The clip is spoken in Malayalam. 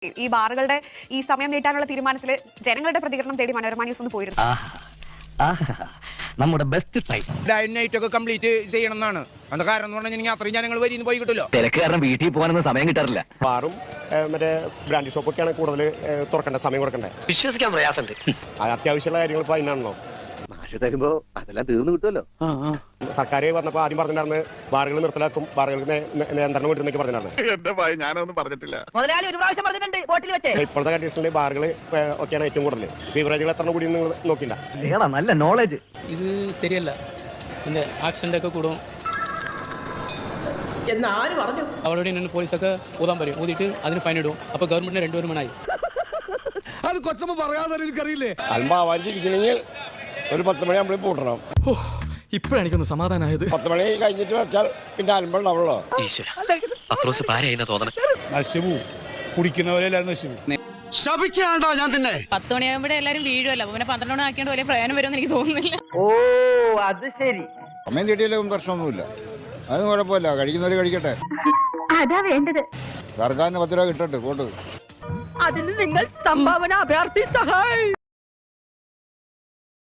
ഈ ബാറുകളുടെ ഈ സമയം നീട്ടാനുള്ള തീരുമാനത്തിൽ ജനങ്ങളുടെ പ്രതികരണം തേടി മനോരമ ന്യൂസ് ഒന്ന് പോയിരുന്നു. നമ്മുടെ ബെസ്റ്റ് ട്രൈ നൈറ്റ് ഒക്കെ കംപ്ലീറ്റ് ചെയ്യണം എന്നാണ്. അത് കാരണം എന്ന് പറഞ്ഞാൽ അത്രയും ജനങ്ങൾ വരി പോയി കിട്ടില്ല. തിരക്ക് കാരണം വീട്ടിൽ പോകാനൊന്നും സമയം കിട്ടാറില്ല. ബാറും മറ്റേ ബ്രാൻഡി ഷോപ്പൊക്കെയാണ് കൂടുതൽ തുറക്കേണ്ടത്, സമയം കൊടുക്കണ്ടേ. വിശ്വസിക്കാൻ പ്രയാസമുണ്ട്. അത്യാവശ്യമുള്ള കാര്യങ്ങൾ ഇപ്പോൾ അതിനാണല്ലോ. മാഷ് തരുമ്പോ അതെല്ലാം തീർന്നു കിട്ടുമല്ലോ. സർക്കാർ വന്നപ്പോൾ ആദ്യം പറഞ്ഞിട്ടുണ്ടായിരുന്നു ബാറുകൾ നിർത്തലാക്കും, ബാറുകൾക്ക് നിയന്ത്രണം കൊണ്ടിരുന്നൊക്കെ പറഞ്ഞിട്ടുണ്ടായിരുന്നു. ഞാനൊന്നും പറഞ്ഞിട്ടില്ല. മുതലാളി ഒരു പ്രാവശ്യം പറഞ്ഞിട്ടുണ്ട് ബോട്ടിൽ വെച്ച്. ഇപ്പോഴത്തെ കണ്ടീഷനിൽ ബാറുകൾ ഒക്കെയാണ് ഏറ്റവും കൂടുതൽ. ബീവറേജുകൾ എത്ര കൂടി നിങ്ങൾ നോക്കില്ല. നല്ല നോളജ്. ഇത് ശരിയല്ല. എന്റെ ആക്സിഡന്റ് ഒക്കെ കൂടും എന്നാര് പറഞ്ഞു? അവരോട് പോലീസൊക്കെ ഊതാൻ പറയും, ഊതിയിട്ട് അതിന് ഫൈൻ ഇടും. അപ്പൊ ഗവൺമെന്റിന് 2 മണായി. അത് കൊച്ചമ്മ പറയാതെ എനിക്കറിയില്ലേ. അൽമാവായിരിക്കണമെങ്കിൽ ഒരു 10 മണി നമ്മൾ പൂട്ടണം. ഇപ്പോഴെനിക്കൊന്ന് സമാധാനമായത്. 10 മണി കഴിഞ്ഞിട്ട് വെച്ചാൽ പിന്നെ അൽമ്പുണ്ടാവുള്ളൂ. നശിവു കുടിക്കുന്നവരെല്ലാരും നശിവു. ശപിക്കാണ്ടോ ഞാൻ തന്നെ. 10 മണിയാകുമ്പോഴേ എല്ലാരും വീഴുമല്ലോ. പിന്നെ 12 മണി ആക്കിയോണ്ട് വലിയ പ്രയോജനം വരുമെന്ന് എനിക്ക് തോന്നുന്നില്ല. ഓ അത് ശരി. സമയം തീട്ടിയാലും പ്രശ്നമൊന്നുമില്ല, അത് കുഴപ്പമില്ല. കഴിക്കുന്നവര് കഴിക്കട്ടെ. അതാ വേണ്ടത്. സർക്കാരിന് 10 രൂപ കിട്ടട്ടെ പോട്ട്. അതിന് നിങ്ങൾ സംഭാവന അഭ്യർത്ഥി സഹായി.